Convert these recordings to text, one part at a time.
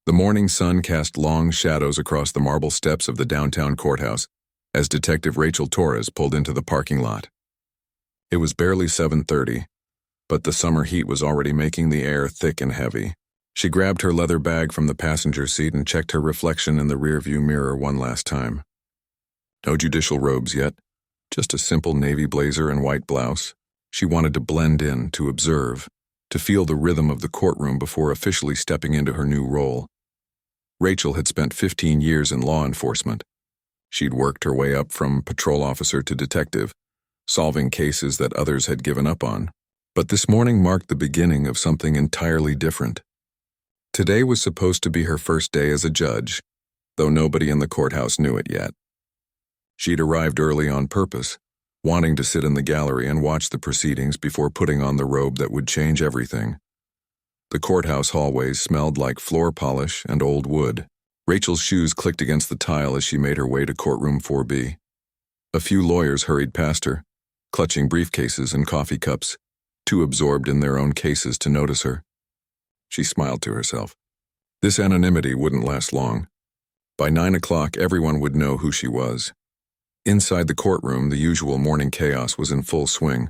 The morning sun cast long shadows across the marble steps of the downtown courthouse as Detective Rachel Torres pulled into the parking lot. It was barely 7:30, but the summer heat was already making the air thick and heavy. She grabbed her leather bag from the passenger seat and checked her reflection in the rearview mirror one last time. No judicial robes yet, just a simple navy blazer and white blouse. She wanted to blend in, to observe, to feel the rhythm of the courtroom before officially stepping into her new role. Rachel had spent 15 years in law enforcement. She'd worked her way up from patrol officer to detective, solving cases that others had given up on. But this morning marked the beginning of something entirely different. Today was supposed to be her first day as a judge, though nobody in the courthouse knew it yet. She'd arrived early on purpose, wanting to sit in the gallery and watch the proceedings before putting on the robe that would change everything. The courthouse hallways smelled like floor polish and old wood. Rachel's shoes clicked against the tile as she made her way to courtroom 4B. A few lawyers hurried past her, clutching briefcases and coffee cups, too absorbed in their own cases to notice her. She smiled to herself. This anonymity wouldn't last long. By 9 o'clock, everyone would know who she was. Inside the courtroom, the usual morning chaos was in full swing.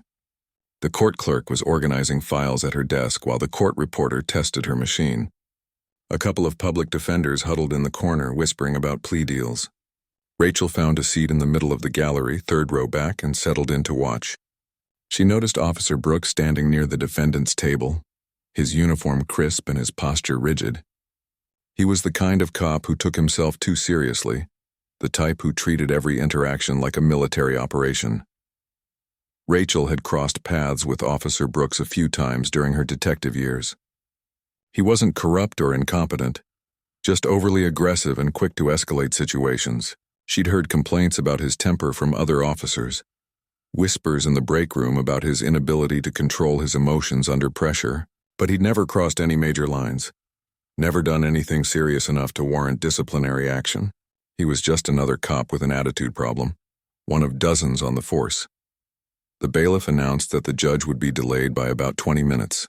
The court clerk was organizing files at her desk while the court reporter tested her machine. A couple of public defenders huddled in the corner, whispering about plea deals. Rachel found a seat in the middle of the gallery, third row back, and settled in to watch. She noticed Officer Brooks standing near the defendant's table, his uniform crisp and his posture rigid. He was the kind of cop who took himself too seriously, the type who treated every interaction like a military operation. Rachel had crossed paths with Officer Brooks a few times during her detective years. He wasn't corrupt or incompetent, just overly aggressive and quick to escalate situations. She'd heard complaints about his temper from other officers, whispers in the break room about his inability to control his emotions under pressure, but he'd never crossed any major lines, never done anything serious enough to warrant disciplinary action. He was just another cop with an attitude problem, one of dozens on the force. The bailiff announced that the judge would be delayed by about 20 minutes.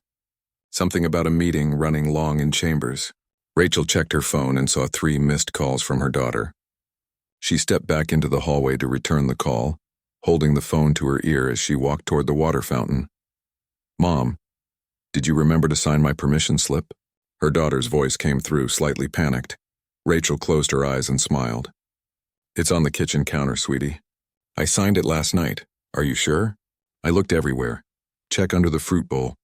Something about a meeting running long in chambers. Rachel checked her phone and saw 3 missed calls from her daughter. She stepped back into the hallway to return the call, holding the phone to her ear as she walked toward the water fountain. "Mom, did you remember to sign my permission slip?" Her daughter's voice came through, slightly panicked. Rachel closed her eyes and smiled. "It's on the kitchen counter, sweetie. I signed it last night. Are you sure? I looked everywhere. Check under the fruit bowl.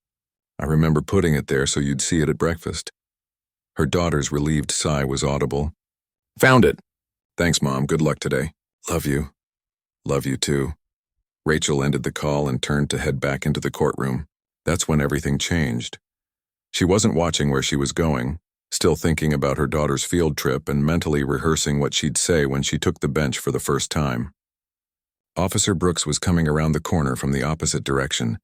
I remember putting it there so you'd see it at breakfast." Her daughter's relieved sigh was audible. "Found it. Thanks, Mom. Good luck today. Love you." "Love you too." Rachel ended the call and turned to head back into the courtroom. That's when everything changed. She wasn't watching where she was going, still thinking about her daughter's field trip and mentally rehearsing what she'd say when she took the bench for the first time. Officer Brooks was coming around the corner from the opposite direction,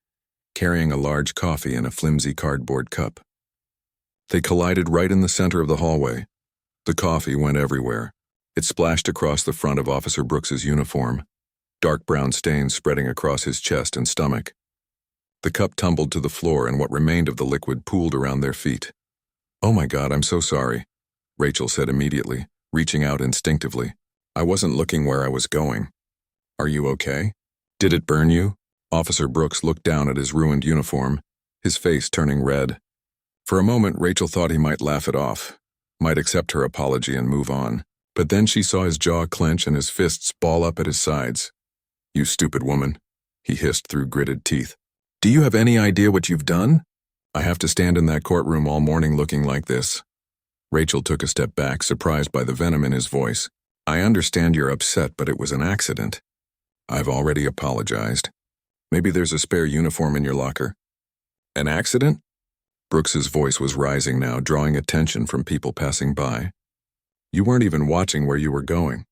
carrying a large coffee in a flimsy cardboard cup. They collided right in the center of the hallway. The coffee went everywhere. It splashed across the front of Officer Brooks's uniform, dark brown stains spreading across his chest and stomach. The cup tumbled to the floor and what remained of the liquid pooled around their feet. "Oh my God, I'm so sorry," Rachel said immediately, reaching out instinctively. "I wasn't looking where I was going. Are you okay? Did it burn you?" Officer Brooks looked down at his ruined uniform, his face turning red. For a moment, Rachel thought he might laugh it off, might accept her apology and move on. But then she saw his jaw clench and his fists ball up at his sides. "You stupid woman," he hissed through gritted teeth. "Do you have any idea what you've done? I have to stand in that courtroom all morning looking like this." Rachel took a step back, surprised by the venom in his voice. "I understand you're upset, but it was an accident. I've already apologized. Maybe there's a spare uniform in your locker." "An accident?" Brooks's voice was rising now, drawing attention from people passing by. "You weren't even watching where you were going.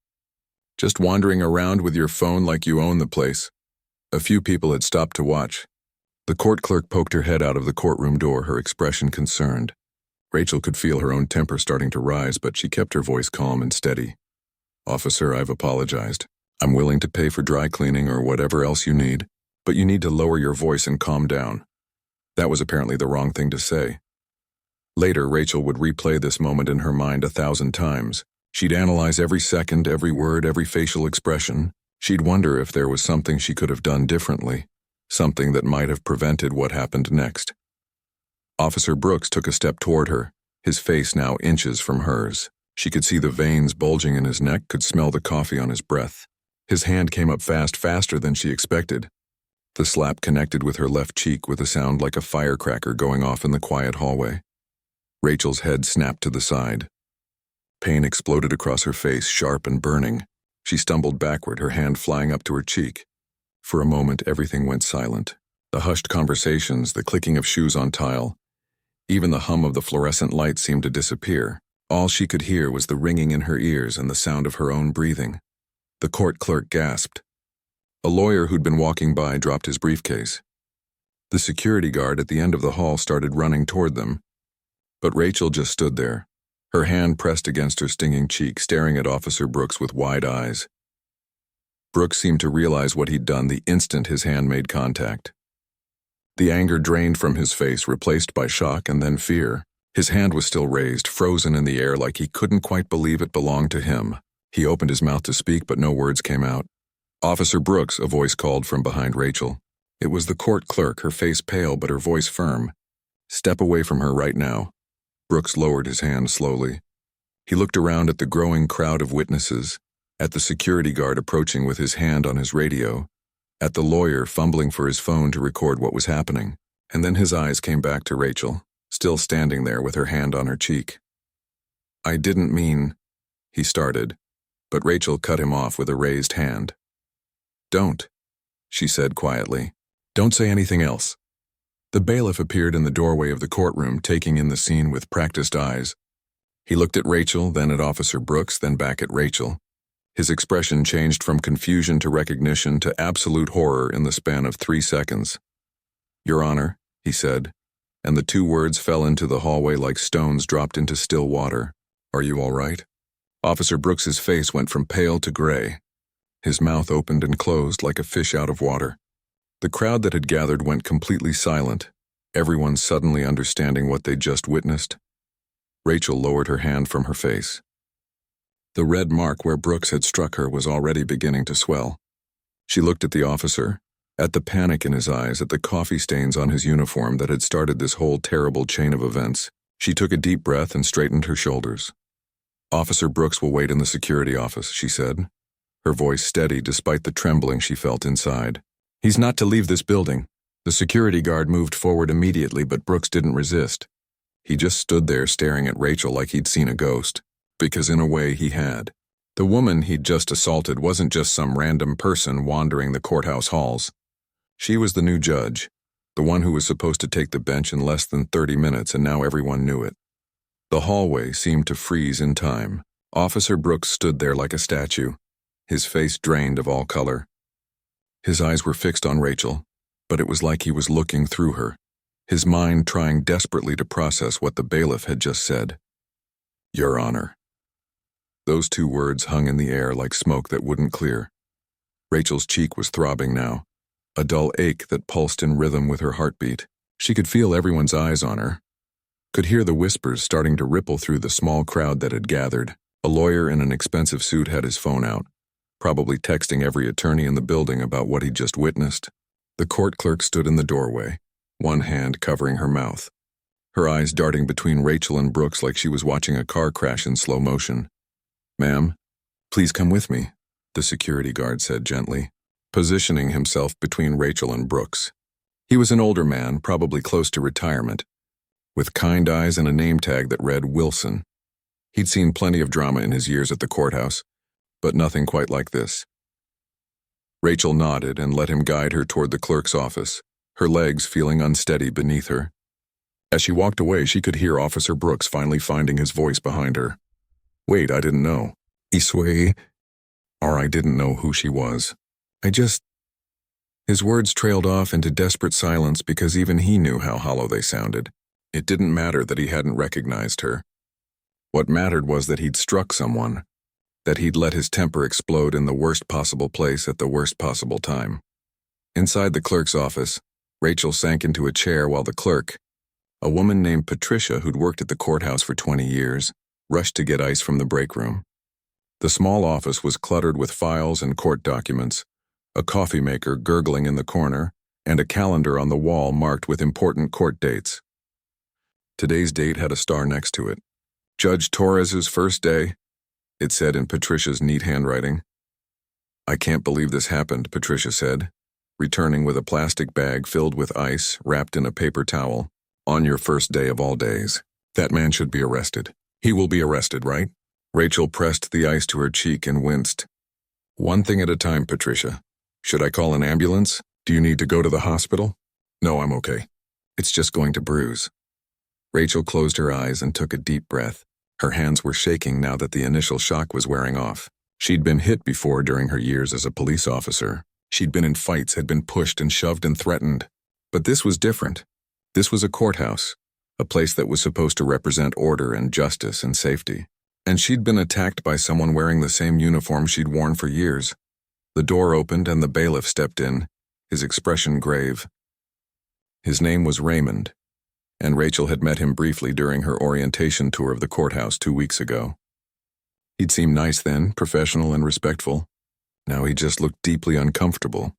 Just wandering around with your phone like you own the place." A few people had stopped to watch. The court clerk poked her head out of the courtroom door, her expression concerned. Rachel could feel her own temper starting to rise, but she kept her voice calm and steady. "Officer, I've apologized. I'm willing to pay for dry cleaning or whatever else you need, but you need to lower your voice and calm down." That was apparently the wrong thing to say. Later, Rachel would replay this moment in her mind 1,000 times. She'd analyze every second, every word, every facial expression. She'd wonder if there was something she could have done differently, something that might have prevented what happened next. Officer Brooks took a step toward her, his face now inches from hers. She could see the veins bulging in his neck, could smell the coffee on his breath. His hand came up fast, faster than she expected. The slap connected with her left cheek with a sound like a firecracker going off in the quiet hallway. Rachel's head snapped to the side. Pain exploded across her face, sharp and burning. She stumbled backward, her hand flying up to her cheek. For a moment, everything went silent. The hushed conversations, the clicking of shoes on tile. Even the hum of the fluorescent light seemed to disappear. All she could hear was the ringing in her ears and the sound of her own breathing. The court clerk gasped. A lawyer who'd been walking by dropped his briefcase. The security guard at the end of the hall started running toward them. But Rachel just stood there, her hand pressed against her stinging cheek, staring at Officer Brooks with wide eyes. Brooks seemed to realize what he'd done the instant his hand made contact. The anger drained from his face, replaced by shock and then fear. His hand was still raised, frozen in the air like he couldn't quite believe it belonged to him. He opened his mouth to speak, but no words came out. "Officer Brooks," a voice called from behind Rachel. It was the court clerk, her face pale but her voice firm. "Step away from her right now." Brooks lowered his hand slowly. He looked around at the growing crowd of witnesses, at the security guard approaching with his hand on his radio, at the lawyer fumbling for his phone to record what was happening, and then his eyes came back to Rachel, still standing there with her hand on her cheek. "I didn't mean," he started, but Rachel cut him off with a raised hand. "Don't," she said quietly. "Don't say anything else." The bailiff appeared in the doorway of the courtroom, taking in the scene with practiced eyes. He looked at Rachel, then at Officer Brooks, then back at Rachel. His expression changed from confusion to recognition to absolute horror in the span of 3 seconds. "Your Honor," he said, and the 2 words fell into the hallway like stones dropped into still water. "Are you all right?" Officer Brooks's face went from pale to gray. His mouth opened and closed like a fish out of water. The crowd that had gathered went completely silent, everyone suddenly understanding what they'd just witnessed. Rachel lowered her hand from her face. The red mark where Brooks had struck her was already beginning to swell. She looked at the officer, at the panic in his eyes, at the coffee stains on his uniform that had started this whole terrible chain of events. She took a deep breath and straightened her shoulders. "Officer Brooks will wait in the security office," she said, her voice steady despite the trembling she felt inside. "He's not to leave this building." The security guard moved forward immediately, but Brooks didn't resist. He just stood there staring at Rachel like he'd seen a ghost, because in a way he had. The woman he'd just assaulted wasn't just some random person wandering the courthouse halls. She was the new judge, the one who was supposed to take the bench in less than 30 minutes, and now everyone knew it. The hallway seemed to freeze in time. Officer Brooks stood there like a statue, his face drained of all color. His eyes were fixed on Rachel, but it was like he was looking through her, his mind trying desperately to process what the bailiff had just said. "Your Honor." Those 2 words hung in the air like smoke that wouldn't clear. Rachel's cheek was throbbing now, a dull ache that pulsed in rhythm with her heartbeat. She could feel everyone's eyes on her, could hear the whispers starting to ripple through the small crowd that had gathered. A lawyer in an expensive suit had his phone out, probably texting every attorney in the building about what he'd just witnessed. The court clerk stood in the doorway, one hand covering her mouth, her eyes darting between Rachel and Brooks like she was watching a car crash in slow motion. "Ma'am, please come with me," the security guard said gently, positioning himself between Rachel and Brooks. He was an older man, probably close to retirement, with kind eyes and a name tag that read Wilson. He'd seen plenty of drama in his years at the courthouse, but nothing quite like this. Rachel nodded and let him guide her toward the clerk's office, her legs feeling unsteady beneath her. As she walked away, she could hear Officer Brooks finally finding his voice behind her. "Wait, I didn't know. Iswe, or I didn't know who she was. His words trailed off into desperate silence because even he knew how hollow they sounded. It didn't matter that he hadn't recognized her. What mattered was that he'd struck someone, that he'd let his temper explode in the worst possible place at the worst possible time. Inside the clerk's office, Rachel sank into a chair while the clerk, A woman named Patricia, who'd worked at the courthouse for 20 years, rushed to get ice from the break room. The small office was cluttered with files and court documents, a coffee maker gurgling in the corner, and a calendar on the wall marked with important court dates. Today's date had a star next to it. Judge Torres's first day, it said in Patricia's neat handwriting. "I can't believe this happened," Patricia said, returning with a plastic bag filled with ice wrapped in a paper towel. "On your first day of all days. That man should be arrested. He will be arrested, right?" Rachel pressed the ice to her cheek and winced. "One thing at a time, Patricia. Should I call an ambulance? Do you need to go to the hospital?" "No, I'm okay. It's just going to bruise." Rachel closed her eyes and took a deep breath. Her hands were shaking now that the initial shock was wearing off. She'd been hit before during her years as a police officer. She'd been in fights, had been pushed and shoved and threatened. But this was different. This was a courthouse, a place that was supposed to represent order and justice and safety. And she'd been attacked by someone wearing the same uniform she'd worn for years. The door opened and the bailiff stepped in, his expression grave. His name was Raymond, and Rachel had met him briefly during her orientation tour of the courthouse 2 weeks ago. He'd seemed nice then, professional and respectful. Now he just looked deeply uncomfortable.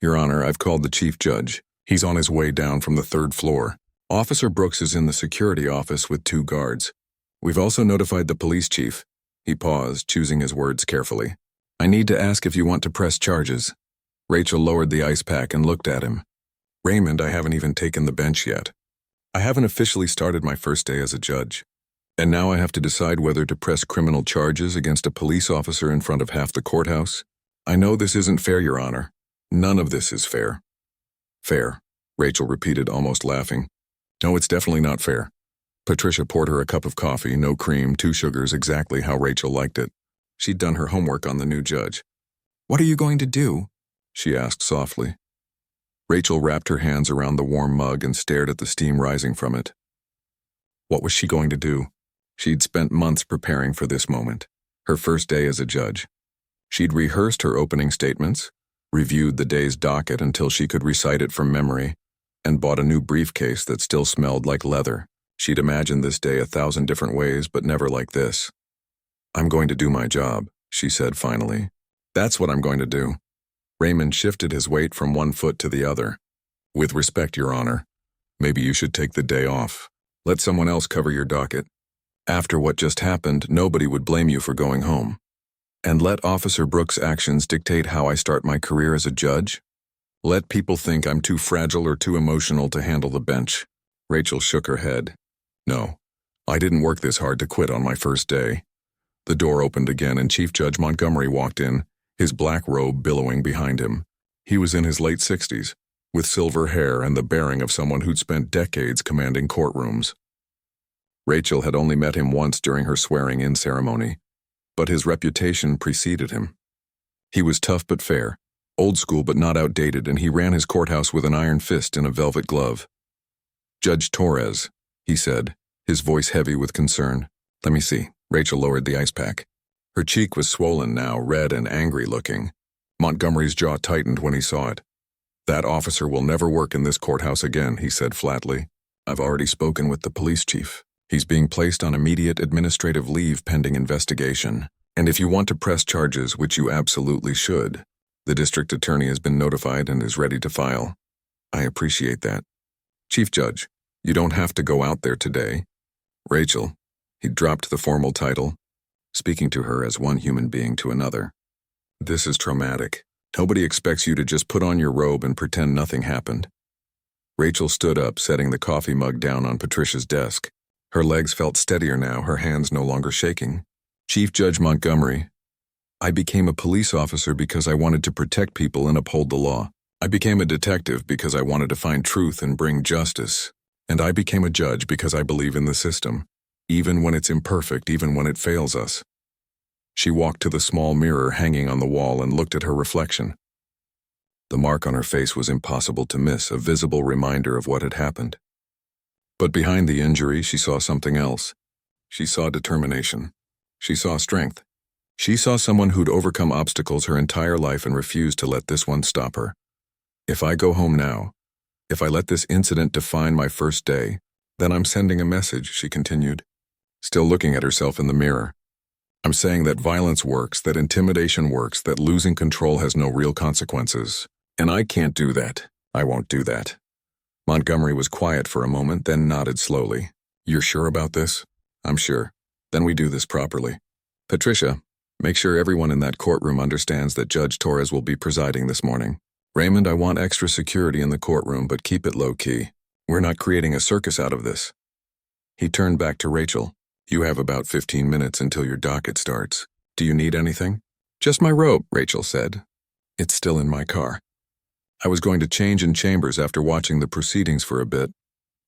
"Your Honor, I've called the chief judge. He's on his way down from the 3rd floor. Officer Brooks is in the security office with 2 guards. We've also notified the police chief." He paused, choosing his words carefully. "I need to ask if you want to press charges." Rachel lowered the ice pack and looked at him. "Raymond, I haven't even taken the bench yet. I haven't officially started my first day as a judge. And now I have to decide whether to press criminal charges against a police officer in front of half the courthouse. I know this isn't fair, Your Honor. None of this is fair." "Fair," Rachel repeated, almost laughing. "No, it's definitely not fair." Patricia poured her a cup of coffee, no cream, 2 sugars, exactly how Rachel liked it. She'd done her homework on the new judge. "What are you going to do?" she asked softly. Rachel wrapped her hands around the warm mug and stared at the steam rising from it. What was she going to do? She'd spent months preparing for this moment, her first day as a judge. She'd rehearsed her opening statements, reviewed the day's docket until she could recite it from memory, and bought a new briefcase that still smelled like leather. She'd imagined this day 1,000 different ways, but never like this. "I'm going to do my job," she said finally. "That's what I'm going to do." Raymond shifted his weight from one foot to the other. "With respect, Your Honor, maybe you should take the day off. Let someone else cover your docket. After what just happened, nobody would blame you for going home. And let Officer Brooks' actions dictate how I start my career as a judge? Let people think I'm too fragile or too emotional to handle the bench." Rachel shook her head. "No, I didn't work this hard to quit on my first day." The door opened again and Chief Judge Montgomery walked in, his black robe billowing behind him. He was in his late 60s, with silver hair and the bearing of someone who'd spent decades commanding courtrooms. Rachel had only met him once during her swearing-in ceremony, but his reputation preceded him. He was tough but fair, old school but not outdated, and he ran his courthouse with an iron fist and a velvet glove. "Judge Torres," he said, his voice heavy with concern. "Let me see." Rachel lowered the ice pack. Her cheek was swollen now, red and angry-looking. Montgomery's jaw tightened when he saw it. "That officer will never work in this courthouse again," he said flatly. "I've already spoken with the police chief. He's being placed on immediate administrative leave pending investigation. And if you want to press charges, which you absolutely should, the district attorney has been notified and is ready to file. I appreciate that. Chief Judge, you don't have to go out there today." "Rachel," he dropped the formal title, speaking to her as one human being to another. "This is traumatic. Nobody expects you to just put on your robe and pretend nothing happened." Rachel stood up, setting the coffee mug down on Patricia's desk. Her legs felt steadier now, her hands no longer shaking. "Chief Judge Montgomery, I became a police officer because I wanted to protect people and uphold the law. I became a detective because I wanted to find truth and bring justice. And I became a judge because I believe in the system, even when it's imperfect, even when it fails us." She walked to the small mirror hanging on the wall and looked at her reflection. The mark on her face was impossible to miss, a visible reminder of what had happened. But behind the injury, she saw something else. She saw determination. She saw strength. She saw someone who'd overcome obstacles her entire life and refused to let this one stop her. "If I go home now, if I let this incident define my first day, Then I'm sending a message, she continued, still looking at herself in the mirror. I'm saying that violence works, that intimidation works, that losing control has no real consequences. And I can't do that. I won't do that. Montgomery was quiet for a moment, then nodded slowly. You're sure about this? I'm sure. Then we do this properly. Patricia, make sure everyone in that courtroom understands that Judge Torres will be presiding this morning. Raymond, I want extra security in the courtroom, but keep it low-key. We're not creating a circus out of this. He turned back to Rachel. You have about 15 minutes until your docket starts. Do you need anything? Just my robe, Rachel said. It's still in my car. I was going to change in chambers after watching the proceedings for a bit.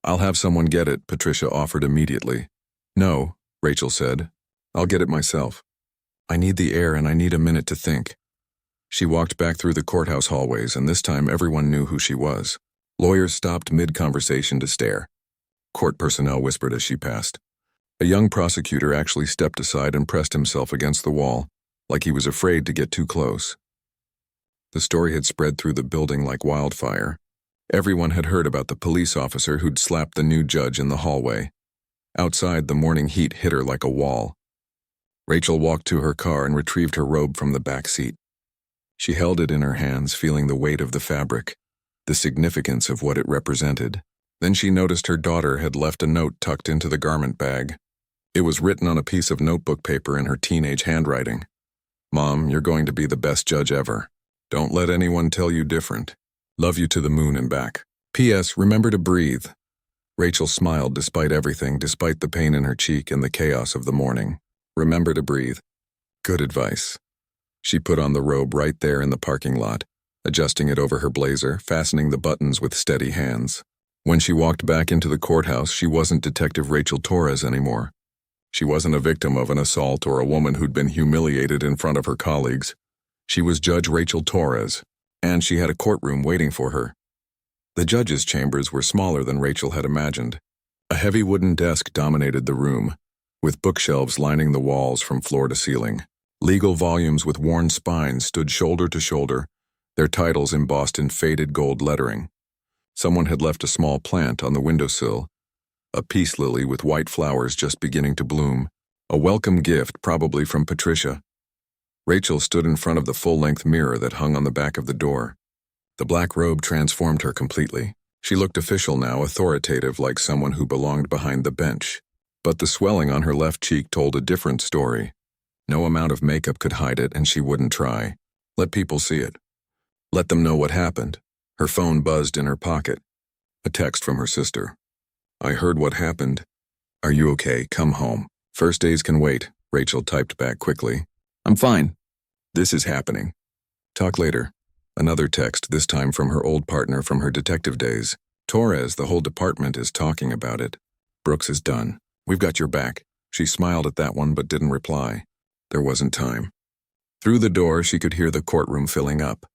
I'll have someone get it, Patricia offered immediately. No, Rachel said. I'll get it myself. I need the air and I need a minute to think. She walked back through the courthouse hallways, and this time everyone knew who she was. Lawyers stopped mid-conversation to stare. Court personnel whispered as she passed. A young prosecutor actually stepped aside and pressed himself against the wall, like he was afraid to get too close. The story had spread through the building like wildfire. Everyone had heard about the police officer who'd slapped the new judge in the hallway. Outside, the morning heat hit her like a wall. Rachel walked to her car and retrieved her robe from the back seat. She held it in her hands, feeling the weight of the fabric, the significance of what it represented. Then she noticed her daughter had left a note tucked into the garment bag. It was written on a piece of notebook paper in her teenage handwriting. Mom, you're going to be the best judge ever. Don't let anyone tell you different. Love you to the moon and back. P.S. Remember to breathe. Rachel smiled despite everything, despite the pain in her cheek and the chaos of the morning. Remember to breathe. Good advice. She put on the robe right there in the parking lot, adjusting it over her blazer, fastening the buttons with steady hands. When she walked back into the courthouse, she wasn't Detective Rachel Torres anymore. She wasn't a victim of an assault or a woman who'd been humiliated in front of her colleagues. She was Judge Rachel Torres, and she had a courtroom waiting for her. The judge's chambers were smaller than Rachel had imagined. A heavy wooden desk dominated the room, with bookshelves lining the walls from floor to ceiling. Legal volumes with worn spines stood shoulder to shoulder, their titles embossed in faded gold lettering. Someone had left a small plant on the windowsill, a peace lily with white flowers just beginning to bloom, a welcome gift probably from Patricia. Rachel stood in front of the full-length mirror that hung on the back of the door. The black robe transformed her completely. She looked official now, authoritative, like someone who belonged behind the bench. But the swelling on her left cheek told a different story. No amount of makeup could hide it, and she wouldn't try. Let people see it. Let them know what happened. Her phone buzzed in her pocket. A text from her sister. I heard what happened. Are you okay? Come home. First days can wait, Rachel typed back quickly. I'm fine. This is happening. Talk later. Another text, this time from her old partner from her detective days. Torres, the whole department is talking about it. Brooks is done. We've got your back. She smiled at that one but didn't reply. There wasn't time. Through the door, she could hear the courtroom filling up.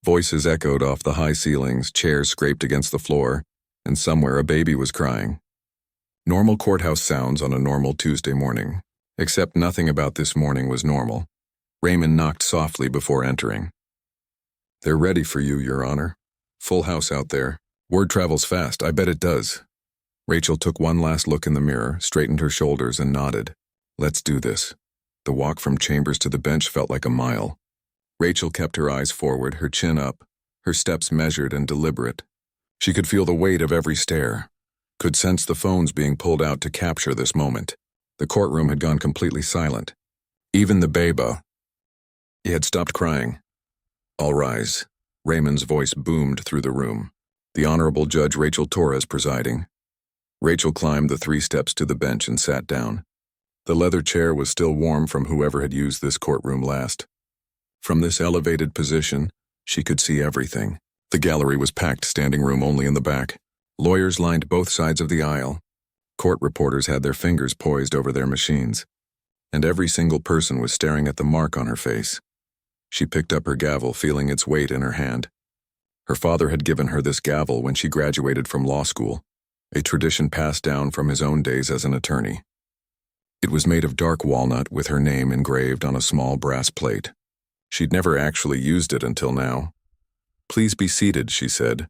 Voices echoed off the high ceilings, chairs scraped against the floor, and somewhere a baby was crying. Normal courthouse sounds on a normal Tuesday morning. Except nothing about this morning was normal. Raymond knocked softly before entering. They're ready for you, Your Honor. Full house out there. Word travels fast, I bet it does. Rachel took one last look in the mirror, straightened her shoulders, and nodded. Let's do this. The walk from chambers to the bench felt like a mile. Rachel kept her eyes forward, her chin up, her steps measured and deliberate. She could feel the weight of every stare, could sense the phones being pulled out to capture this moment. The courtroom had gone completely silent. Even the baba. He had stopped crying. All rise. Raymond's voice boomed through the room. The Honorable Judge Rachel Torres presiding. Rachel climbed the 3 steps to the bench and sat down. The leather chair was still warm from whoever had used this courtroom last. From this elevated position, she could see everything. The gallery was packed, standing room only in the back. Lawyers lined both sides of the aisle. Court reporters had their fingers poised over their machines. And every single person was staring at the mark on her face. She picked up her gavel, feeling its weight in her hand. Her father had given her this gavel when she graduated from law school, a tradition passed down from his own days as an attorney. It was made of dark walnut with her name engraved on a small brass plate. She'd never actually used it until now. Please be seated, she said,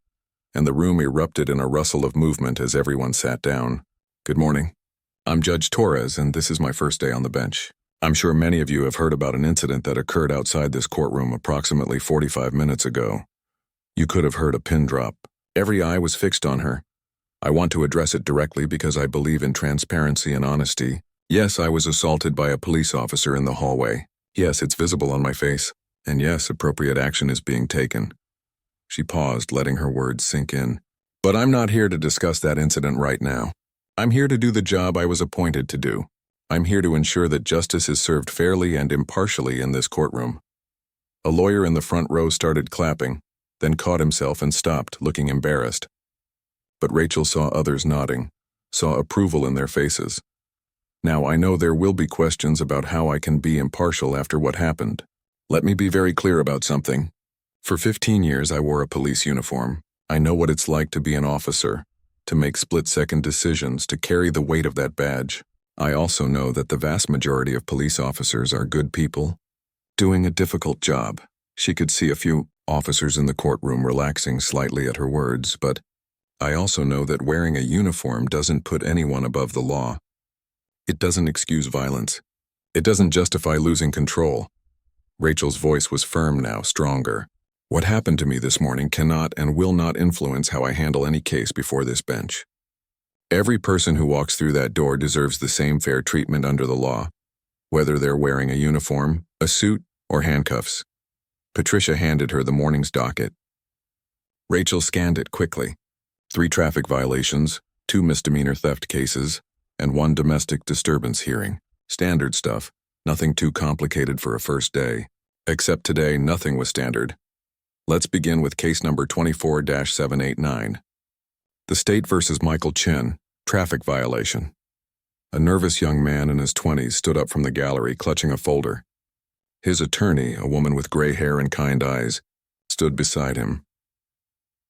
and the room erupted in a rustle of movement as everyone sat down. Good morning. I'm Judge Torres, and this is my first day on the bench. I'm sure many of you have heard about an incident that occurred outside this courtroom approximately 45 minutes ago. You could have heard a pin drop. Every eye was fixed on her. I want to address it directly because I believe in transparency and honesty. Yes, I was assaulted by a police officer in the hallway. Yes, it's visible on my face. And yes, appropriate action is being taken. She paused, letting her words sink in. But I'm not here to discuss that incident right now. I'm here to do the job I was appointed to do. I'm here to ensure that justice is served fairly and impartially in this courtroom. A lawyer in the front row started clapping, then caught himself and stopped, looking embarrassed. But Rachel saw others nodding, saw approval in their faces. Now I know there will be questions about how I can be impartial after what happened. Let me be very clear about something. For 15 years I wore a police uniform. I know what it's like to be an officer, to make split-second decisions, to carry the weight of that badge. I also know that the vast majority of police officers are good people, doing a difficult job. She could see a few officers in the courtroom relaxing slightly at her words, but I also know that wearing a uniform doesn't put anyone above the law. It doesn't excuse violence. It doesn't justify losing control. Rachel's voice was firm now, stronger. What happened to me this morning cannot and will not influence how I handle any case before this bench. Every person who walks through that door deserves the same fair treatment under the law, whether they're wearing a uniform, a suit, or handcuffs. Patricia handed her the morning's docket. Rachel scanned it quickly. 3 traffic violations, 2 misdemeanor theft cases, and 1 domestic disturbance hearing. Standard stuff, nothing too complicated for a first day. Except today, nothing was standard. Let's begin with case number 24-789. The State versus Michael Chin, traffic violation. A nervous young man in his 20s stood up from the gallery, clutching a folder. His attorney, a woman with gray hair and kind eyes, stood beside him.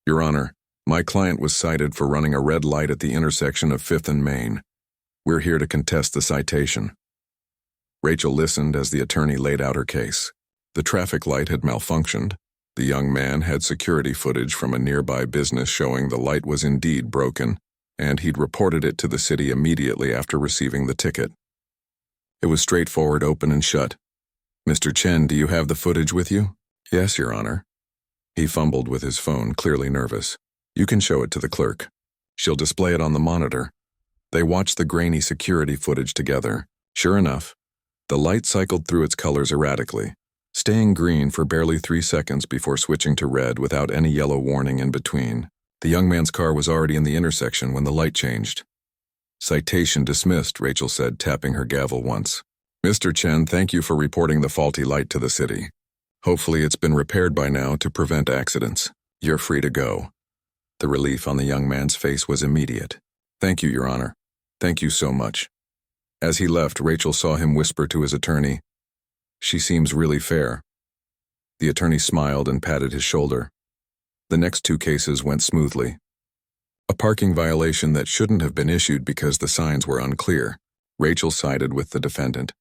Your Honor, my client was cited for running a red light at the intersection of 5th and Main. We're here to contest the citation. Rachel listened as the attorney laid out her case. The traffic light had malfunctioned. The young man had security footage from a nearby business showing the light was indeed broken, and he'd reported it to the city immediately after receiving the ticket. It was straightforward, open and shut. Mr. Chen, do you have the footage with you? Yes, Your Honor. He fumbled with his phone, clearly nervous. You can show it to the clerk. She'll display it on the monitor. They watched the grainy security footage together. Sure enough, the light cycled through its colors erratically, staying green for barely 3 seconds before switching to red without any yellow warning in between. The young man's car was already in the intersection when the light changed. Citation dismissed, Rachel said, tapping her gavel once. Mr. Chen, thank you for reporting the faulty light to the city. Hopefully it's been repaired by now to prevent accidents. You're free to go. The relief on the young man's face was immediate. Thank you, Your Honor. Thank you so much. As he left, Rachel saw him whisper to his attorney, She seems really fair. The attorney smiled and patted his shoulder. The next 2 cases went smoothly. A parking violation that shouldn't have been issued because the signs were unclear. Rachel sided with the defendant.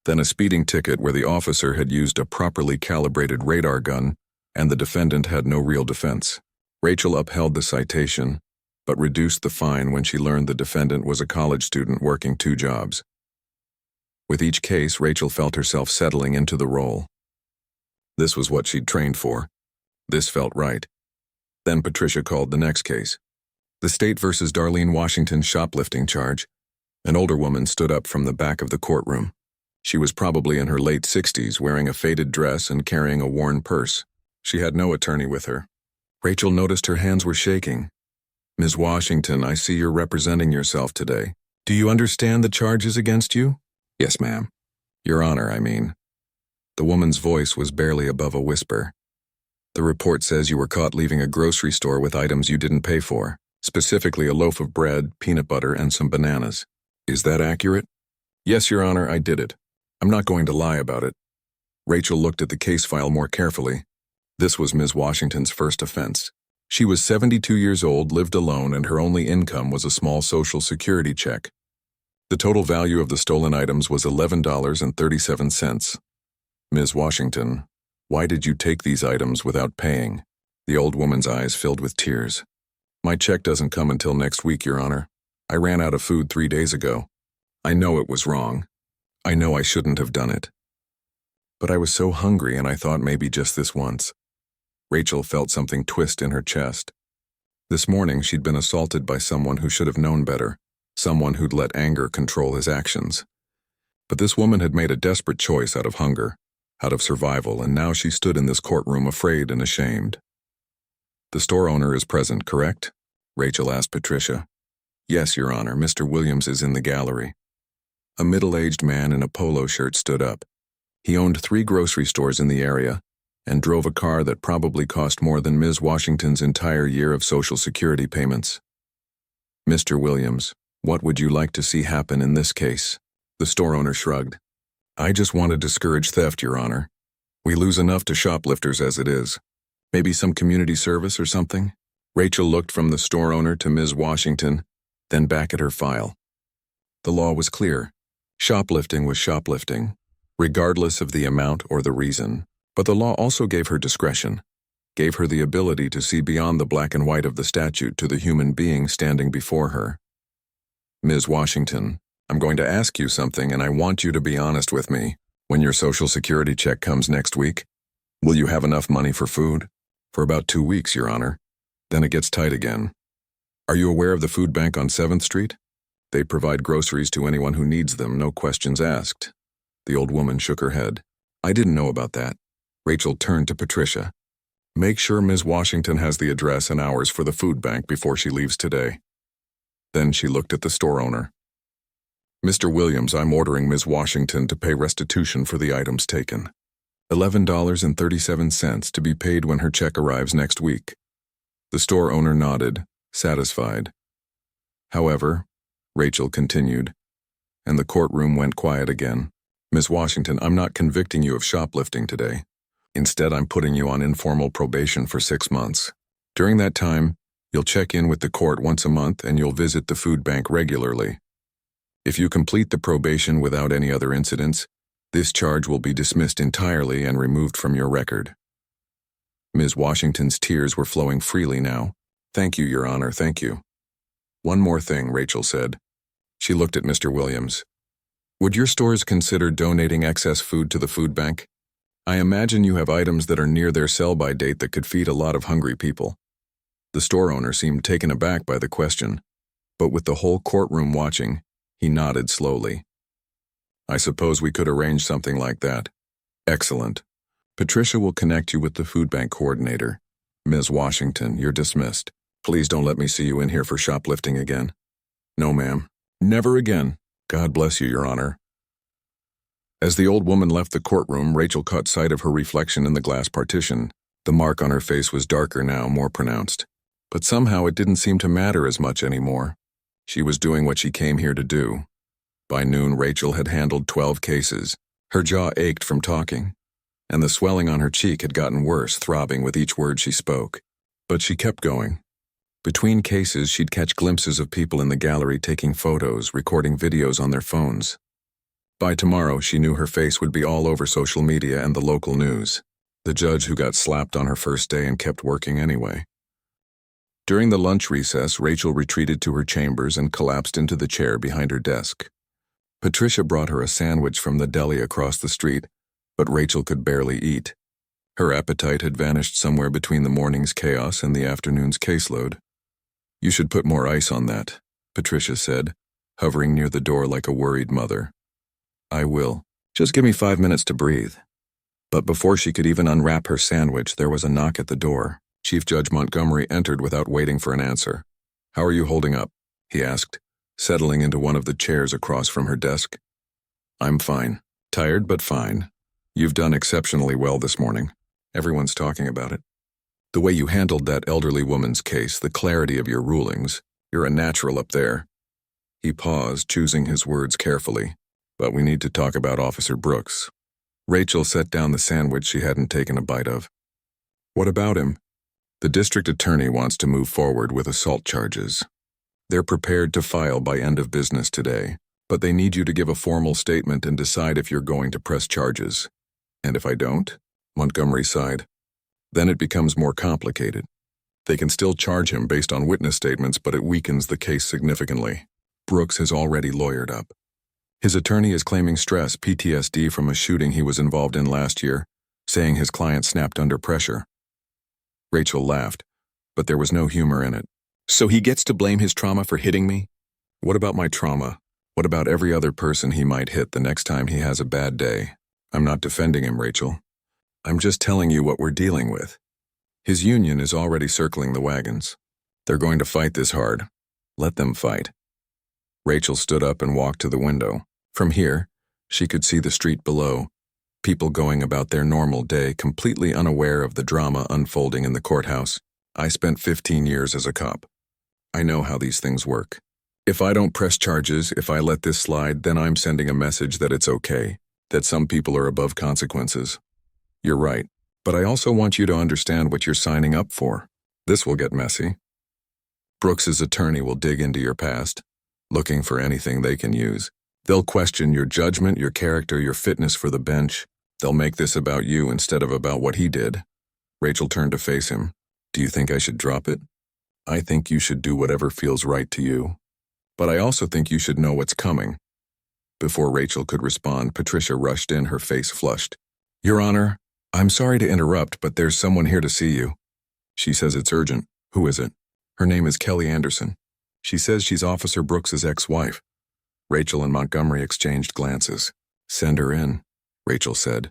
Then a speeding ticket where the officer had used a properly calibrated radar gun and the defendant had no real defense. Rachel upheld the citation, but reduced the fine when she learned the defendant was a college student working 2 jobs. With each case, Rachel felt herself settling into the role. This was what she'd trained for. This felt right. Then Patricia called the next case. The State versus Darlene Washington shoplifting charge. An older woman stood up from the back of the courtroom. She was probably in her late 60s, wearing a faded dress and carrying a worn purse. She had no attorney with her. Rachel noticed her hands were shaking. Ms. Washington, I see you're representing yourself today. Do you understand the charges against you? Yes, ma'am. Your Honor, I mean. The woman's voice was barely above a whisper. The report says you were caught leaving a grocery store with items you didn't pay for, specifically a loaf of bread, peanut butter, and some bananas. Is that accurate? Yes, Your Honor, I did it. I'm not going to lie about it. Rachel looked at the case file more carefully. This was Ms. Washington's first offense. She was 72 years old, lived alone, and her only income was a small Social Security check. The total value of the stolen items was $11.37. Ms. Washington, why did you take these items without paying? The old woman's eyes filled with tears. My check doesn't come until next week, Your Honor. I ran out of food 3 days ago. I know it was wrong. I know I shouldn't have done it. But I was so hungry and I thought maybe just this once. Rachel felt something twist in her chest. This morning she'd been assaulted by someone who should have known better, someone who'd let anger control his actions. But this woman had made a desperate choice out of hunger, out of survival, and now she stood in this courtroom afraid and ashamed. The store owner is present, correct? Rachel asked Patricia. Yes, Your Honor, Mr. Williams is in the gallery. A middle-aged man in a polo shirt stood up. He owned 3 grocery stores in the area and drove a car that probably cost more than Ms. Washington's entire year of Social Security payments. Mr. Williams, what would you like to see happen in this case? The store owner shrugged. I just want to discourage theft, Your Honor. We lose enough to shoplifters as it is. Maybe some community service or something? Rachel looked from the store owner to Ms. Washington, then back at her file. The law was clear. Shoplifting was shoplifting, regardless of the amount or the reason. But the law also gave her discretion, gave her the ability to see beyond the black and white of the statute to the human being standing before her. Ms. Washington, I'm going to ask you something and I want you to be honest with me. When your Social Security check comes next week, will you have enough money for food? For about 2 weeks, Your Honor. Then it gets tight again. Are you aware of the food bank on 7th Street? They provide groceries to anyone who needs them, no questions asked. The old woman shook her head. I didn't know about that. Rachel turned to Patricia. Make sure Ms. Washington has the address and hours for the food bank before she leaves today. Then she looked at the store owner. Mr. Williams, I'm ordering Ms. Washington to pay restitution for the items taken. $11.37 to be paid when her check arrives next week. The store owner nodded, satisfied. However, Rachel continued, and the courtroom went quiet again. Ms. Washington, I'm not convicting you of shoplifting today. Instead, I'm putting you on informal probation for 6 months. During that time, you'll check in with the court once a month and you'll visit the food bank regularly. If you complete the probation without any other incidents, this charge will be dismissed entirely and removed from your record. Ms. Washington's tears were flowing freely now. Thank you, Your Honor, thank you. One more thing, Rachel said. She looked at Mr. Williams. Would your stores consider donating excess food to the food bank? I imagine you have items that are near their sell-by date that could feed a lot of hungry people. The store owner seemed taken aback by the question, but with the whole courtroom watching, he nodded slowly. I suppose we could arrange something like that. Excellent. Patricia will connect you with the food bank coordinator. Ms. Washington, you're dismissed. Please don't let me see you in here for shoplifting again. No, ma'am. Never again. God bless you, Your Honor. As the old woman left the courtroom, Rachel caught sight of her reflection in the glass partition. The mark on her face was darker now, more pronounced. But somehow it didn't seem to matter as much anymore. She was doing what she came here to do. By noon, Rachel had handled 12 cases. Her jaw ached from talking, and the swelling on her cheek had gotten worse, throbbing with each word she spoke. But she kept going. Between cases, she'd catch glimpses of people in the gallery taking photos, recording videos on their phones. By tomorrow, she knew her face would be all over social media and the local news. The judge who got slapped on her first day and kept working anyway. During the lunch recess, Rachel retreated to her chambers and collapsed into the chair behind her desk. Patricia brought her a sandwich from the deli across the street, but Rachel could barely eat. Her appetite had vanished somewhere between the morning's chaos and the afternoon's caseload. You should put more ice on that, Patricia said, hovering near the door like a worried mother. I will. Just give me 5 minutes to breathe. But before she could even unwrap her sandwich, there was a knock at the door. Chief Judge Montgomery entered without waiting for an answer. How are you holding up? He asked, settling into one of the chairs across from her desk. I'm fine. Tired, but fine. You've done exceptionally well this morning. Everyone's talking about it. The way you handled that elderly woman's case, the clarity of your rulings, you're a natural up there. He paused, choosing his words carefully. But we need to talk about Officer Brooks. Rachel set down the sandwich she hadn't taken a bite of. What about him? The district attorney wants to move forward with assault charges. They're prepared to file by end of business today, but they need you to give a formal statement and decide if you're going to press charges. And if I don't? Montgomery sighed. Then it becomes more complicated. They can still charge him based on witness statements, but it weakens the case significantly. Brooks has already lawyered up. His attorney is claiming stress, PTSD from a shooting he was involved in last year, saying his client snapped under pressure. Rachel laughed, but there was no humor in it. So he gets to blame his trauma for hitting me? What about my trauma? What about every other person he might hit the next time he has a bad day? I'm not defending him, Rachel. I'm just telling you what we're dealing with. His union is already circling the wagons. They're going to fight this hard. Let them fight. Rachel stood up and walked to the window. From here, she could see the street below, people going about their normal day, completely unaware of the drama unfolding in the courthouse. I spent 15 years as a cop. I know how these things work. If I don't press charges, if I let this slide, then I'm sending a message that it's okay, that some people are above consequences. You're right, but I also want you to understand what you're signing up for. This will get messy. Brooks's attorney will dig into your past, looking for anything they can use. They'll question your judgment, your character, your fitness for the bench. They'll make this about you instead of about what he did. Rachel turned to face him. Do you think I should drop it? I think you should do whatever feels right to you. But I also think you should know what's coming. Before Rachel could respond, Patricia rushed in, her face flushed. Your Honor, I'm sorry to interrupt, but there's someone here to see you. She says it's urgent. Who is it? Her name is Kelly Anderson. She says she's Officer Brooks's ex-wife. Rachel and Montgomery exchanged glances. Send her in, Rachel said.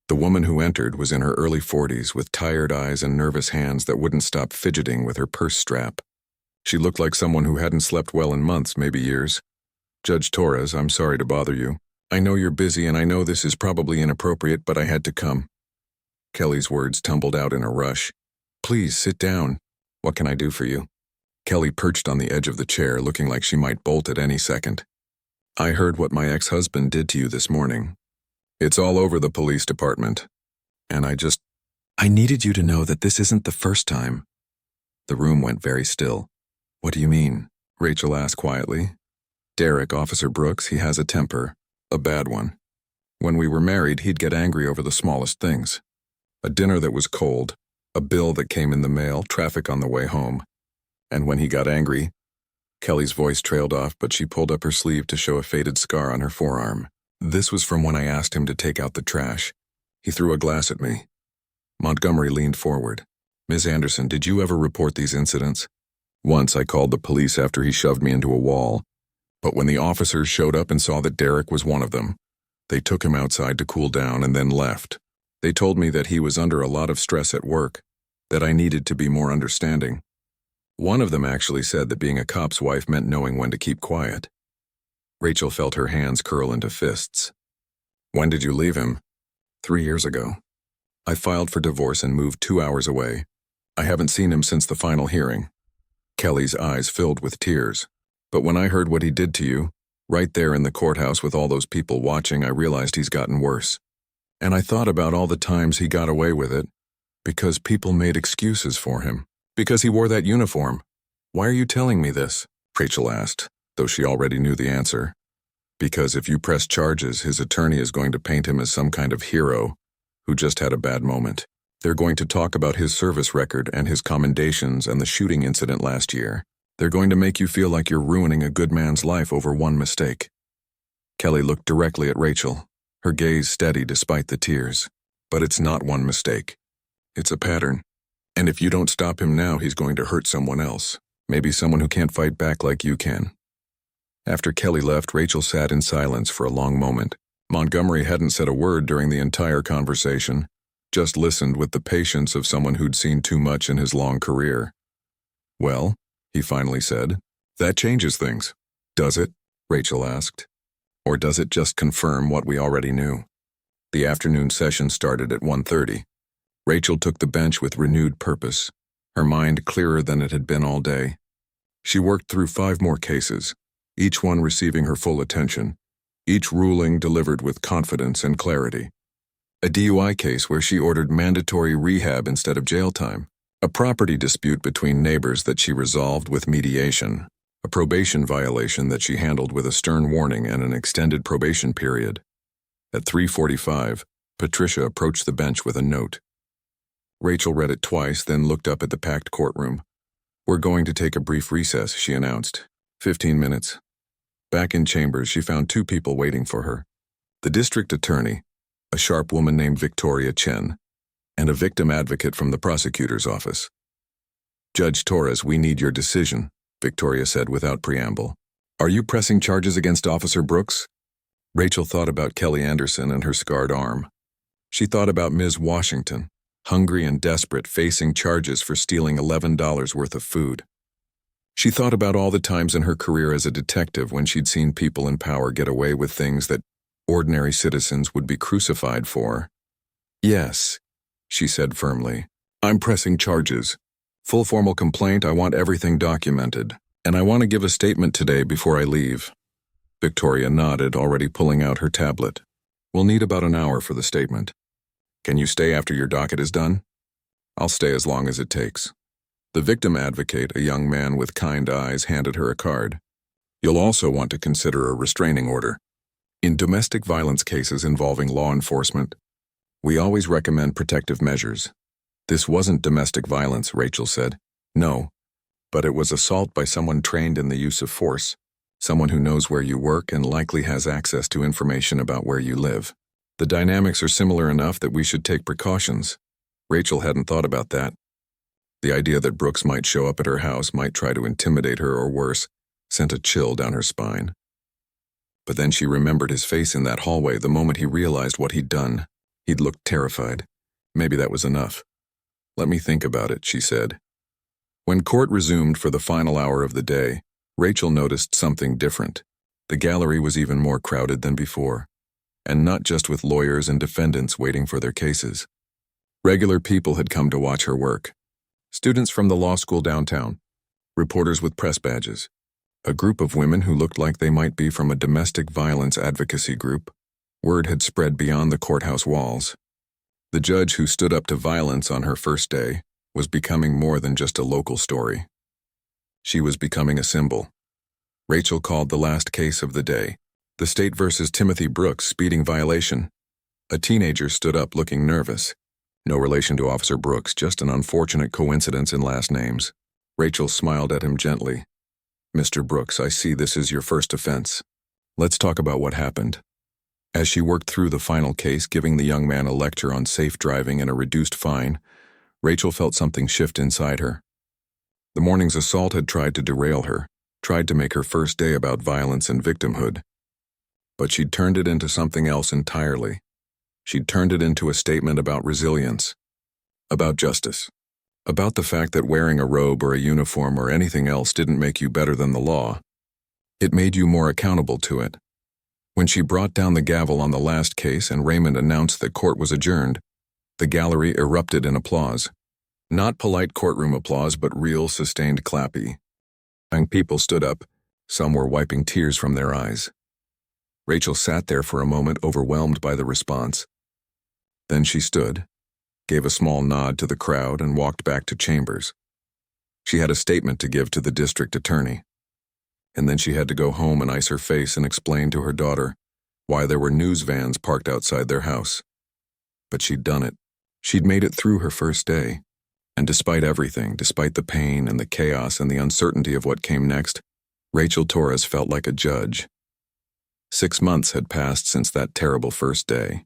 The woman who entered was in her early 40s with tired eyes and nervous hands that wouldn't stop fidgeting with her purse strap. She looked like someone who hadn't slept well in months, maybe years. Judge Torres, I'm sorry to bother you. I know you're busy and I know this is probably inappropriate, but I had to come. Kelly's words tumbled out in a rush. Please sit down. What can I do for you? Kelly perched on the edge of the chair, looking like she might bolt at any second. I heard what my ex-husband did to you this morning. It's all over the police department. And I needed you to know that this isn't the first time. The room went very still. What do you mean? Rachel asked quietly. Derek, Officer Brooks, he has a temper. A bad one. When we were married, he'd get angry over the smallest things. A dinner that was cold, a bill that came in the mail, traffic on the way home. And when he got angry, Kelly's voice trailed off, but she pulled up her sleeve to show a faded scar on her forearm. This was from when I asked him to take out the trash. He threw a glass at me. Montgomery leaned forward. Ms. Anderson, did you ever report these incidents? Once I called the police after he shoved me into a wall. But when the officers showed up and saw that Derek was one of them, they took him outside to cool down and then left. They told me that he was under a lot of stress at work, that I needed to be more understanding. One of them actually said that being a cop's wife meant knowing when to keep quiet. Rachel felt her hands curl into fists. When did you leave him? 3 years ago. I filed for divorce and moved 2 hours away. I haven't seen him since the final hearing. Kelly's eyes filled with tears. But when I heard what he did to you, right there in the courthouse with all those people watching, I realized he's gotten worse. And I thought about all the times he got away with it, because people made excuses for him. Because he wore that uniform. Why are you telling me this? Rachel asked, though she already knew the answer. Because if you press charges, his attorney is going to paint him as some kind of hero who just had a bad moment. They're going to talk about his service record and his commendations and the shooting incident last year. They're going to make you feel like you're ruining a good man's life over one mistake. Kelly looked directly at Rachel, her gaze steady despite the tears. But it's not one mistake. It's a pattern. And if you don't stop him now, he's going to hurt someone else. Maybe someone who can't fight back like you can. After Kelly left, Rachel sat in silence for a long moment. Montgomery hadn't said a word during the entire conversation, just listened with the patience of someone who'd seen too much in his long career. Well, he finally said, that changes things. Does it? Rachel asked. Or does it just confirm what we already knew? The afternoon session started at 1:30. Rachel took the bench with renewed purpose, her mind clearer than it had been all day. She worked through 5 more cases, each one receiving her full attention, each ruling delivered with confidence and clarity. A DUI case where she ordered mandatory rehab instead of jail time. A property dispute between neighbors that she resolved with mediation. A probation violation that she handled with a stern warning and an extended probation period. At 3:45, Patricia approached the bench with a note. Rachel read it twice, then looked up at the packed courtroom. "We're going to take a brief recess," she announced. 15 minutes. Back in chambers, she found two people waiting for her. The district attorney, a sharp woman named Victoria Chen, and a victim advocate from the prosecutor's office. "Judge Torres, we need your decision," Victoria said without preamble. "Are you pressing charges against Officer Brooks?" Rachel thought about Kelly Anderson and her scarred arm. She thought about Ms. Washington, hungry and desperate, facing charges for stealing $11 worth of food. She thought about all the times in her career as a detective when she'd seen people in power get away with things that ordinary citizens would be crucified for. "Yes," she said firmly. "I'm pressing charges. Full formal complaint, I want everything documented. And I want to give a statement today before I leave." Victoria nodded, already pulling out her tablet. "We'll need about an hour for the statement. Can you stay after your docket is done?" "I'll stay as long as it takes." The victim advocate, a young man with kind eyes, handed her a card. "You'll also want to consider a restraining order. In domestic violence cases involving law enforcement, we always recommend protective measures." "This wasn't domestic violence," Rachel said. "No, but it was assault by someone trained in the use of force, someone who knows where you work and likely has access to information about where you live. The dynamics are similar enough that we should take precautions." Rachel hadn't thought about that. The idea that Brooks might show up at her house, might try to intimidate her or worse, sent a chill down her spine. But then she remembered his face in that hallway the moment he realized what he'd done. He'd looked terrified. Maybe that was enough. "Let me think about it," she said. When court resumed for the final hour of the day, Rachel noticed something different. The gallery was even more crowded than before, and not just with lawyers and defendants waiting for their cases. Regular people had come to watch her work. Students from the law school downtown, reporters with press badges, a group of women who looked like they might be from a domestic violence advocacy group. Word had spread beyond the courthouse walls. The judge who stood up to violence on her first day was becoming more than just a local story. She was becoming a symbol. Rachel called the last case of the day, the State versus Timothy Brooks speeding violation. A teenager stood up looking nervous. No relation to Officer Brooks, just an unfortunate coincidence in last names. Rachel smiled at him gently. "Mr. Brooks, I see this is your first offense. Let's talk about what happened." As she worked through the final case, giving the young man a lecture on safe driving and a reduced fine, Rachel felt something shift inside her. The morning's assault had tried to derail her, tried to make her first day about violence and victimhood. But she'd turned it into something else entirely. She'd turned it into a statement about resilience, about justice, about the fact that wearing a robe or a uniform or anything else didn't make you better than the law. It made you more accountable to it. When she brought down the gavel on the last case and Raymond announced that court was adjourned, the gallery erupted in applause. Not polite courtroom applause, but real, sustained clappy. Young people stood up. Some were wiping tears from their eyes. Rachel sat there for a moment, overwhelmed by the response. Then she stood, gave a small nod to the crowd, and walked back to chambers. She had a statement to give to the district attorney. And then she had to go home and ice her face and explain to her daughter why there were news vans parked outside their house. But she'd done it. She'd made it through her first day. And despite everything, despite the pain and the chaos and the uncertainty of what came next, Rachel Torres felt like a judge. 6 months had passed since that terrible first day.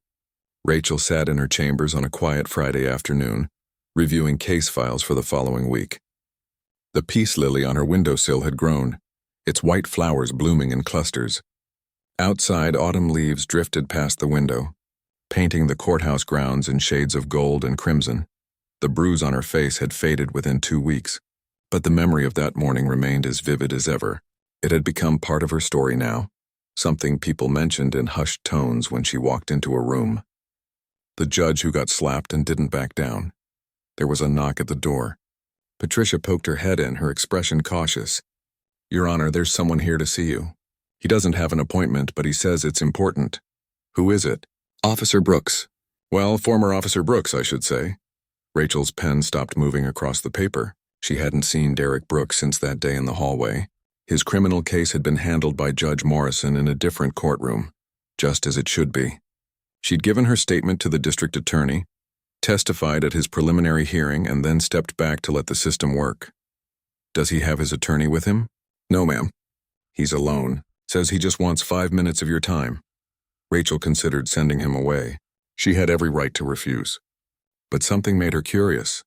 Rachel sat in her chambers on a quiet Friday afternoon, reviewing case files for the following week. The peace lily on her windowsill had grown, its white flowers blooming in clusters. Outside, autumn leaves drifted past the window, painting the courthouse grounds in shades of gold and crimson. The bruise on her face had faded within 2 weeks, but the memory of that morning remained as vivid as ever. It had become part of her story now, something people mentioned in hushed tones when she walked into a room. The judge who got slapped and didn't back down. There was a knock at the door. Patricia poked her head in, her expression cautious. "Your Honor, there's someone here to see you. He doesn't have an appointment, but he says it's important." "Who is it?" "Officer Brooks." "Well, former Officer Brooks, I should say." Rachel's pen stopped moving across the paper. She hadn't seen Derek Brooks since that day in the hallway. His criminal case had been handled by Judge Morrison in a different courtroom, just as it should be. She'd given her statement to the district attorney, testified at his preliminary hearing, and then stepped back to let the system work. Does he have his attorney with him? No, ma'am. He's alone. Says he just wants 5 minutes of your time. Rachel considered sending him away. She had every right to refuse. But something made her curious.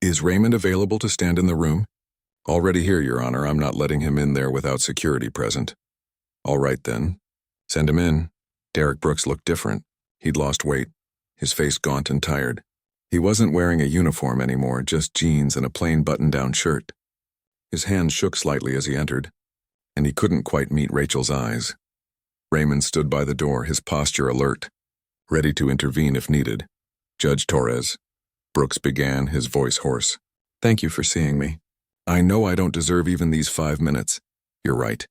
Is Raymond available to stand in the room? Already here, Your Honor. I'm not letting him in there without security present. All right, then. Send him in. Derek Brooks looked different. He'd lost weight, his face gaunt and tired. He wasn't wearing a uniform anymore, just jeans and a plain button-down shirt. His hand shook slightly as he entered, and he couldn't quite meet Rachel's eyes. Raymond stood by the door, his posture alert, ready to intervene if needed. Judge Torres, Brooks began, his voice hoarse. Thank you for seeing me. I know I don't deserve even these 5 minutes. You're right.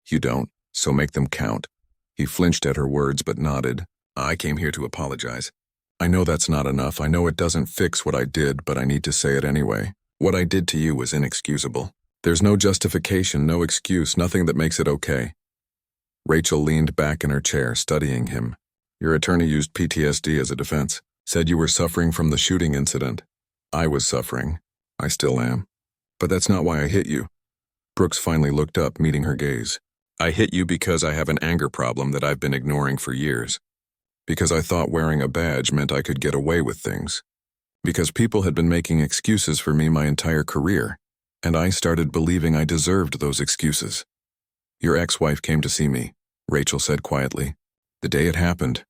You don't, so make them count. He flinched at her words but nodded. I came here to apologize. I know that's not enough. I know it doesn't fix what I did, but I need to say it anyway. What I did to you was inexcusable. There's no justification, no excuse, nothing that makes it okay. Rachel leaned back in her chair, studying him. Your attorney used PTSD as a defense. Said you were suffering from the shooting incident. I was suffering. I still am. But that's not why I hit you. Brooks finally looked up, meeting her gaze. I hit you because I have an anger problem that I've been ignoring for years. Because I thought wearing a badge meant I could get away with things. Because people had been making excuses for me my entire career, and I started believing I deserved those excuses. Your ex-wife came to see me, Rachel said quietly. The day it happened.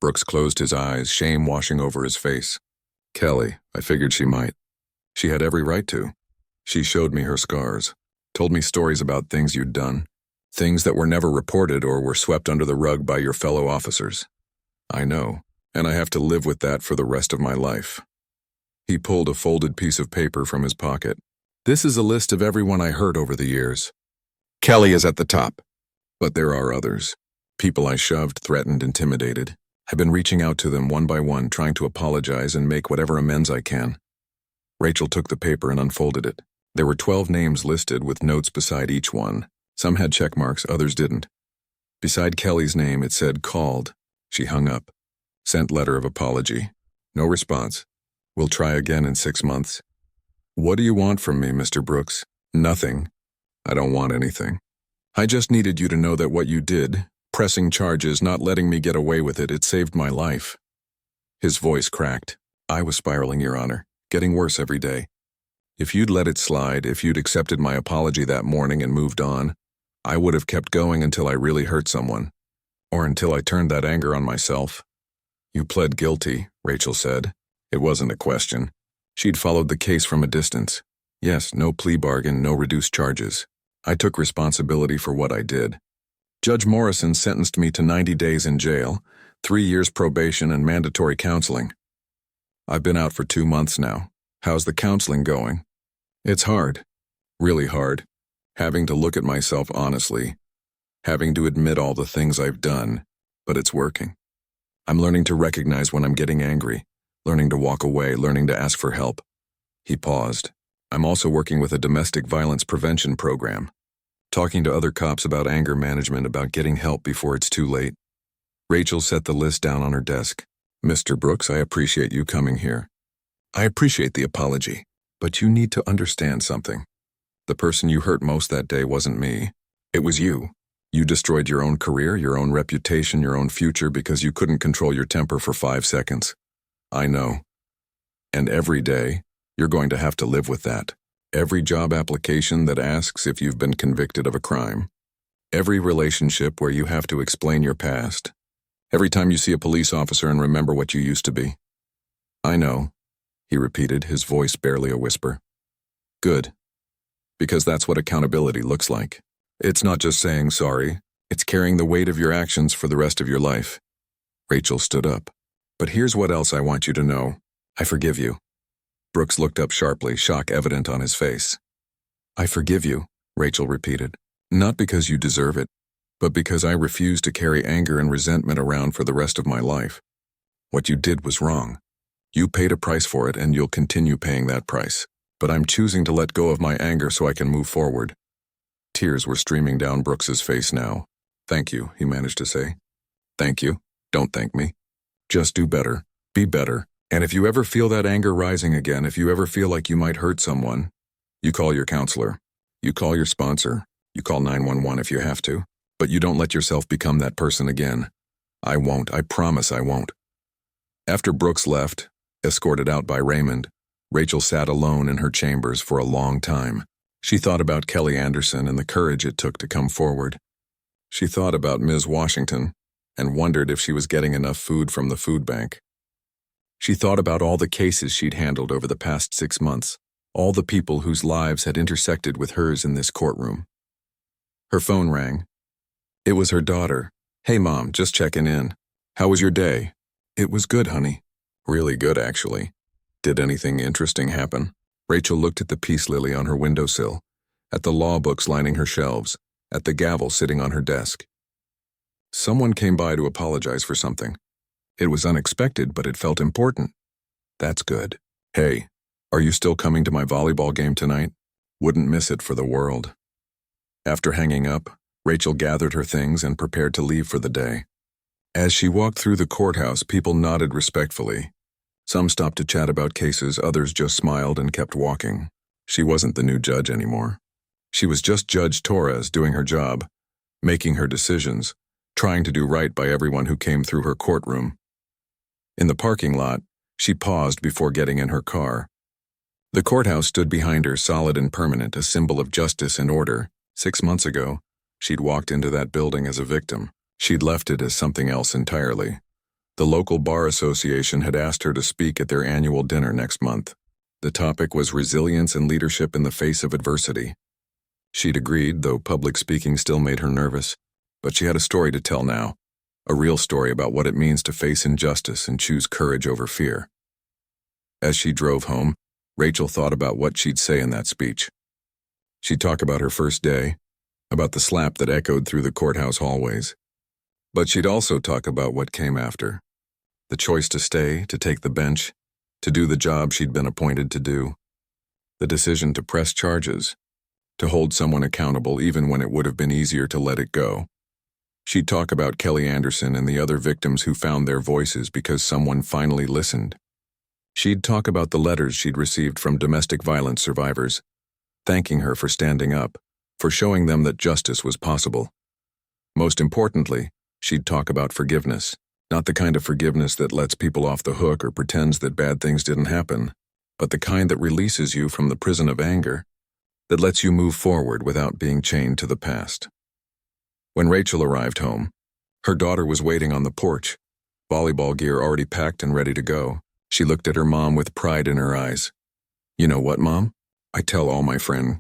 Brooks closed his eyes, shame washing over his face. Kelly, I figured she might. She had every right to. She showed me her scars, told me stories about things you'd done, things that were never reported or were swept under the rug by your fellow officers. I know, and I have to live with that for the rest of my life. He pulled a folded piece of paper from his pocket. This is a list of everyone I hurt over the years. Kelly is at the top, but there are others. People I shoved, threatened, intimidated. I've been reaching out to them one by one, trying to apologize and make whatever amends I can. Rachel took the paper and unfolded it. There were 12 names listed with notes beside each one. Some had check marks, others didn't. Beside Kelly's name, it said called. She hung up. Sent letter of apology. No response. We'll try again in 6 months. What do you want from me, Mr. Brooks? Nothing. I don't want anything. I just needed you to know that what you did, pressing charges, not letting me get away with it, it saved my life. His voice cracked. I was spiraling, Your Honor, getting worse every day. If you'd let it slide, if you'd accepted my apology that morning and moved on, I would have kept going until I really hurt someone, or until I turned that anger on myself. You pled guilty, Rachel said. It wasn't a question. She'd followed the case from a distance. Yes, no plea bargain, no reduced charges. I took responsibility for what I did. Judge Morrison sentenced me to 90 days in jail, 3 years probation and mandatory counseling. I've been out for 2 months now. How's the counseling going? It's hard. Really hard. Having to look at myself honestly. Having to admit all the things I've done. But it's working. I'm learning to recognize when I'm getting angry. Learning to walk away, learning to ask for help. He paused. I'm also working with a domestic violence prevention program. Talking to other cops about anger management, about getting help before it's too late. Rachel set the list down on her desk. Mr. Brooks, I appreciate you coming here. I appreciate the apology, but you need to understand something. The person you hurt most that day wasn't me. It was you. You destroyed your own career, your own reputation, your own future because you couldn't control your temper for 5 seconds. I know. And every day, you're going to have to live with that. Every job application that asks if you've been convicted of a crime. Every relationship where you have to explain your past. Every time you see a police officer and remember what you used to be. I know, he repeated, his voice barely a whisper. Good. Because that's what accountability looks like. It's not just saying sorry, it's carrying the weight of your actions for the rest of your life. Rachel stood up. But here's what else I want you to know. I forgive you. Brooks looked up sharply, shock evident on his face. I forgive you, Rachel repeated. Not because you deserve it, but because I refuse to carry anger and resentment around for the rest of my life. What you did was wrong. You paid a price for it and you'll continue paying that price. But I'm choosing to let go of my anger so I can move forward. Tears were streaming down Brooks's face now. Thank you, he managed to say. Thank you. Don't thank me. Just do better. Be better. And if you ever feel that anger rising again, if you ever feel like you might hurt someone, you call your counselor, you call your sponsor, you call 911 if you have to, but you don't let yourself become that person again. I won't, I promise I won't. After Brooks left, escorted out by Raymond, Rachel sat alone in her chambers for a long time. She thought about Kelly Anderson and the courage it took to come forward. She thought about Ms. Washington and wondered if she was getting enough food from the food bank. She thought about all the cases she'd handled over the past 6 months, all the people whose lives had intersected with hers in this courtroom. Her phone rang. It was her daughter. "Hey, Mom, just checking in. How was your day?" "It was good, honey." "Really good, actually. Did anything interesting happen?" Rachel looked at the peace lily on her windowsill, at the law books lining her shelves, at the gavel sitting on her desk. Someone came by to apologize for something. It was unexpected, but it felt important. That's good. "Hey, are you still coming to my volleyball game tonight? Wouldn't miss it for the world." After hanging up, Rachel gathered her things and prepared to leave for the day. As she walked through the courthouse, people nodded respectfully. Some stopped to chat about cases, others just smiled and kept walking. She wasn't the new judge anymore. She was just Judge Torres doing her job, making her decisions, trying to do right by everyone who came through her courtroom. In the parking lot, she paused before getting in her car. The courthouse stood behind her, solid and permanent, a symbol of justice and order. 6 months ago, she'd walked into that building as a victim. She'd left it as something else entirely. The local bar association had asked her to speak at their annual dinner next month. The topic was resilience and leadership in the face of adversity. She'd agreed, though public speaking still made her nervous. But she had a story to tell now, a real story about what it means to face injustice and choose courage over fear. As she drove home, Rachel thought about what she'd say in that speech. She'd talk about her first day, about the slap that echoed through the courthouse hallways. But she'd also talk about what came after. The choice to stay, to take the bench, to do the job she'd been appointed to do. The decision to press charges, to hold someone accountable even when it would have been easier to let it go. She'd talk about Kelly Anderson and the other victims who found their voices because someone finally listened. She'd talk about the letters she'd received from domestic violence survivors, thanking her for standing up, for showing them that justice was possible. Most importantly, she'd talk about forgiveness, not the kind of forgiveness that lets people off the hook or pretends that bad things didn't happen, but the kind that releases you from the prison of anger, that lets you move forward without being chained to the past. When Rachel arrived home, her daughter was waiting on the porch, volleyball gear already packed and ready to go. She looked at her mom with pride in her eyes. "You know what, Mom? I tell all my friends